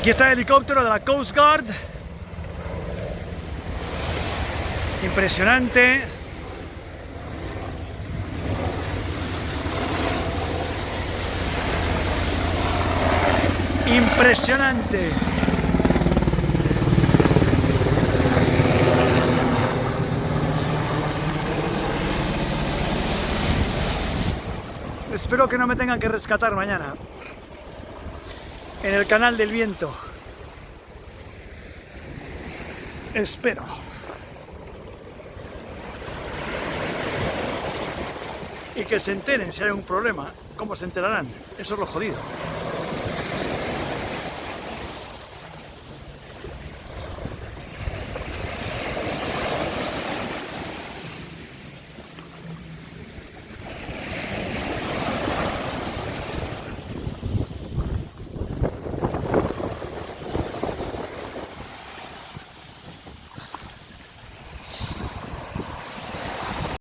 Aquí está el helicóptero de la Coast Guard. Impresionante. Impresionante. Espero que no me tengan que rescatar mañana en el Canal del Viento. Espero. Y que se enteren si hay un problema. ¿Cómo se enterarán? Eso es lo jodido.